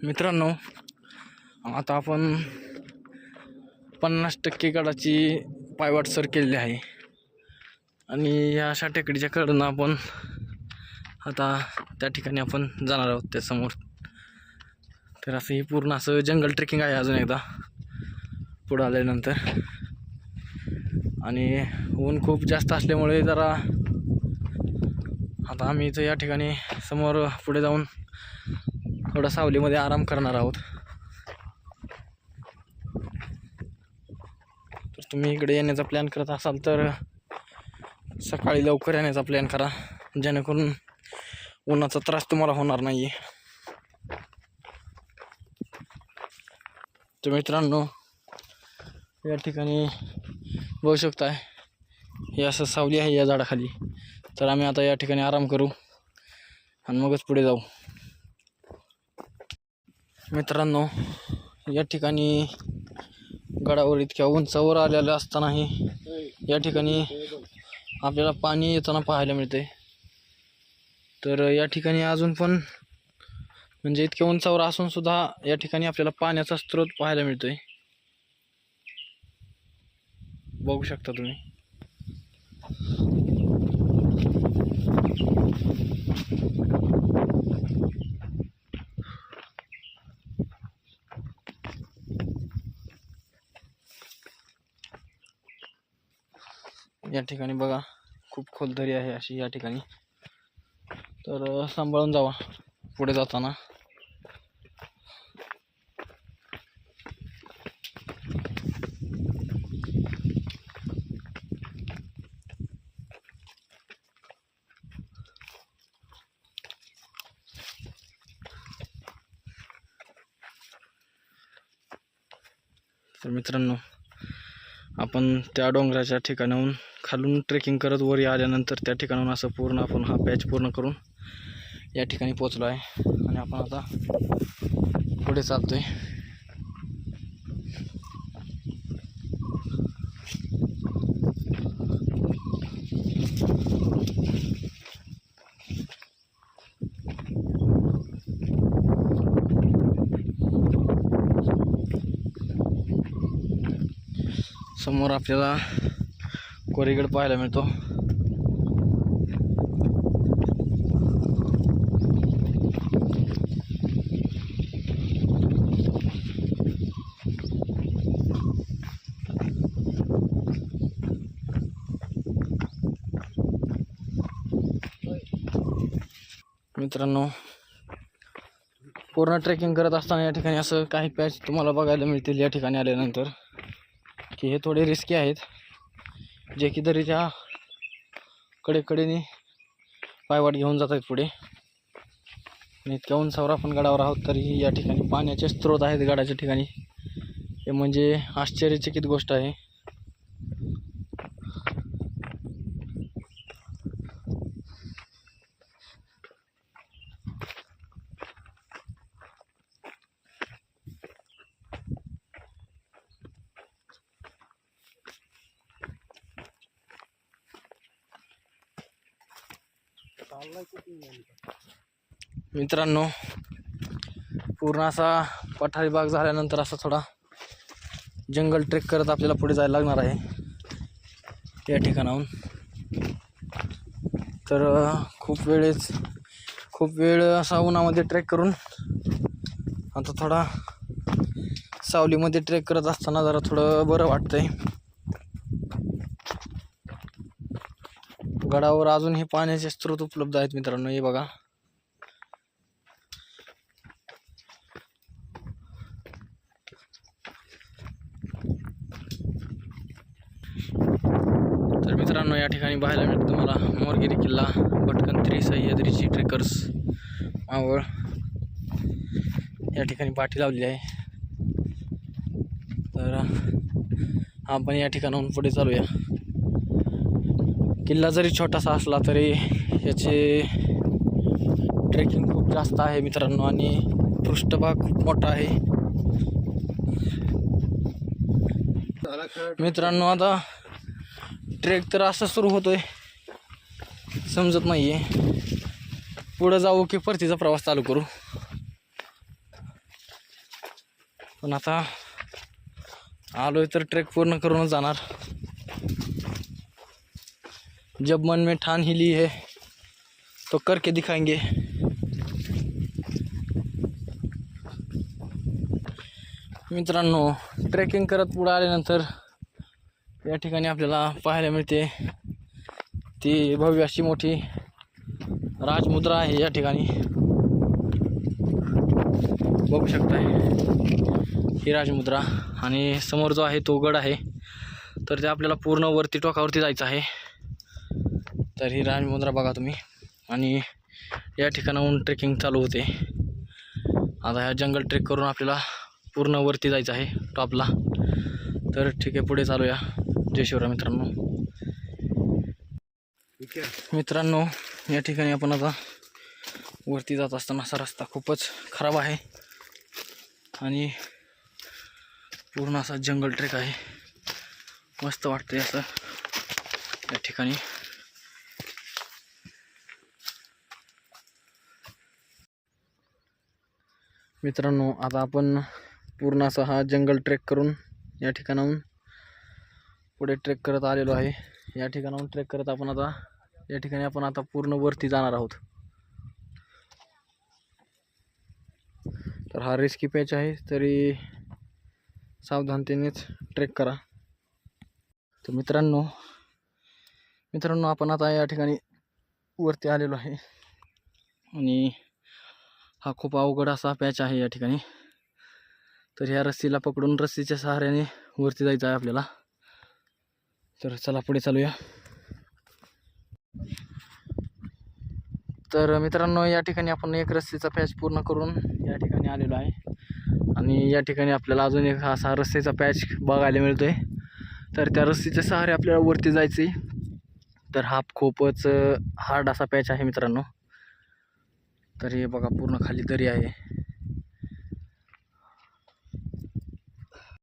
मित्रांनो, आता आपण 50% गडाची पायवाट सर केलेली आहे आणि या अशा टेकडीच्या कडनं आपण आता त्या ठिकाणी आपण जाणार आहोत त्यासमोर. तर असं ही पूर्ण असं जंगल ट्रेकिंग आहे अजून एकदा पुढं आल्यानंतर. आणि ऊन खूप जास्त असल्यामुळे जरा आता आम्ही इथं या ठिकाणी समोर पुढे जाऊन थोडा सावलीमध्ये आराम करणार आहोत. तर तुम्ही इकडे येण्याचा प्लॅन करत असाल तर सकाळी लवकर येण्याचा प्लॅन करा, जेणेकरून उन्हाचा त्रास तुम्हाला होणार नाही. तर मित्रांनो, या ठिकाणी बघू शकताय हे असं सावली आहे या झाडाखाली. तर आम्ही आता या ठिकाणी आराम करू आणि मगच पुढे जाऊ. मित्रांनो, या ठिकाणी गडावर इतक्या उंचावर आलेलं असतानाही या ठिकाणी आपल्याला पाणी येताना पाहायला मिळते. तर या ठिकाणी अजून पण म्हणजे इतक्या उंचावर असून सुद्धा या ठिकाणी आपल्याला पाण्याचा स्रोत पाहायला मिळतोय. बघू शकता तुम्ही. या ठिकाणी बघा खूप खोल दरी आहे अशी या ठिकाणी. तर सांभाळून जावा पुढे जाताना. तर मित्रांनो, आपण त्या डोंगराच्या ठिकाणाहून खालून ट्रेकिंग करत वर आल्यानंतर त्या ठिकाणाहून असं पूर्ण आपण हा पॅच पूर्ण करून या ठिकाणी पोहोचलो आहे आणि आपण आता पुढे चालतोय. समोर आपल्याला कोरीगड पाहायला मिळतो. मित्रांनो, पूर्ण ट्रेकिंग करत असताना या ठिकाणी असं काही पॅच तुम्हाला बघायला मिळतील या ठिकाणी आल्यानंतर, की हे थोडे रिस्की आहेत, जे की दरीच्या कडेकडेने पायवाट घेऊन जात आहेत पुढे. आणि इतक्या उंचावर आपण गडावर आहोत तरी या ठिकाणी पाण्याचे स्रोत आहेत गडाच्या ठिकाणी. हे म्हणजे आश्चर्यचकित गोष्ट आहे. मित्रांनो, पूर्ण असा पठारी भाग झाल्यानंतर असा थोडा जंगल ट्रेक करत आपल्याला पुढे जायला लागणार आहे या ठिकाणाहून. तर खूप वेळ असा उन्हामध्ये ट्रेक करून आता थोडा सावलीमध्ये ट्रेक करत असताना जरा थोडं बरं वाटतंय. गडावर अजूनही पाण्याचे स्रोत उपलब्ध आहेत मित्रांनो, हे बघा. तर मित्रांनो, या ठिकाणी पाहायला मिळतं तुम्हाला मोरगिरी किल्ला, भटकंत्री, सह्याद्रीची ट्रेकर्स, मावळ या ठिकाणी पाठी लावलेली आहे. तर आपण या ठिकाणाहून पुढे चालूया. किल्ला जरी छोटासा असला तरी याचे ट्रेकिंग खूप जास्त आहे मित्रांनो, आणि पृष्ठभाग खूप मोठा आहे मित्रांनो. आता ट्रेक तर असा सुरू होतोय समजत नाहीये, पुढे जाऊ की परतीचा प्रवास चालू करू. पण आता आलोय तर ट्रेक पूर्ण करूनच जाणार. जब मन में ठान ही ली है तो करके दिखाएंगे. मित्रांनो, ट्रेकिंग करत पुढे आल्यानंतर या ठिकाणी आपल्याला पाहायला मिळते ती भव्य अशी मोठी राजमुद्रा आहे. या ठिकाणी बघू शकताय ही राजमुद्रा. आणि समोर जो आहे तो गड आहे, तर ते आपल्याला पूर्ण वरती टोकावरती जायचं आहे. तर ही राजमुद्रा बघा तुम्ही. आणि या ठिकाणाहून ट्रेकिंग चालू होते. आता ह्या जंगल ट्रेक करून आपल्याला पूर्ण वरती जायचं आहे टॉपला. तर ठीक आहे, पुढे चालूया. जय शिवराय मित्रांनो. मित्रांनो, या ठिकाणी आपण आता वरती जात असताना असा रस्ता खूपच खराब आहे आणि पूर्ण असा जंगल ट्रेक आहे. मस्त वाटते असं या ठिकाणी. मित्रांनो, आता आपण पूर्ण असा हा जंगल ट्रेक करून या ठिकाणाहून पुढे ट्रेक करत आलेलो आहे. या ठिकाणाहून ट्रेक करत आपण आता या ठिकाणी आपण आता पूर्ण वरती जाणार आहोत. तर हा रिस्की पॅच आहे, तरी सावधानतेनेच ट्रेक करा. तर मित्रांनो आपण आता या ठिकाणी वरती आलेलो आहे आणि हा खूप अवघड असा पॅच आहे या ठिकाणी. तर ह्या रस्सीला पकडून रस्सीच्या सहाऱ्याने वरती जायचं आहे आपल्याला. तर चला पुढे चालूया. तर मित्रांनो, या ठिकाणी आपण एक रस्सीचा पॅच पूर्ण करून या ठिकाणी आलेलो आहे आणि या ठिकाणी आपल्याला अजून एक असा रस्सीचा पॅच बघायला मिळतोय. तर त्या रस्सीच्या सहारे आपल्याला वरती जायचे. तर हा खूपच हार्ड असा पॅच आहे मित्रांनो. तर हे बघा, पूर्ण खाली दरी आहे.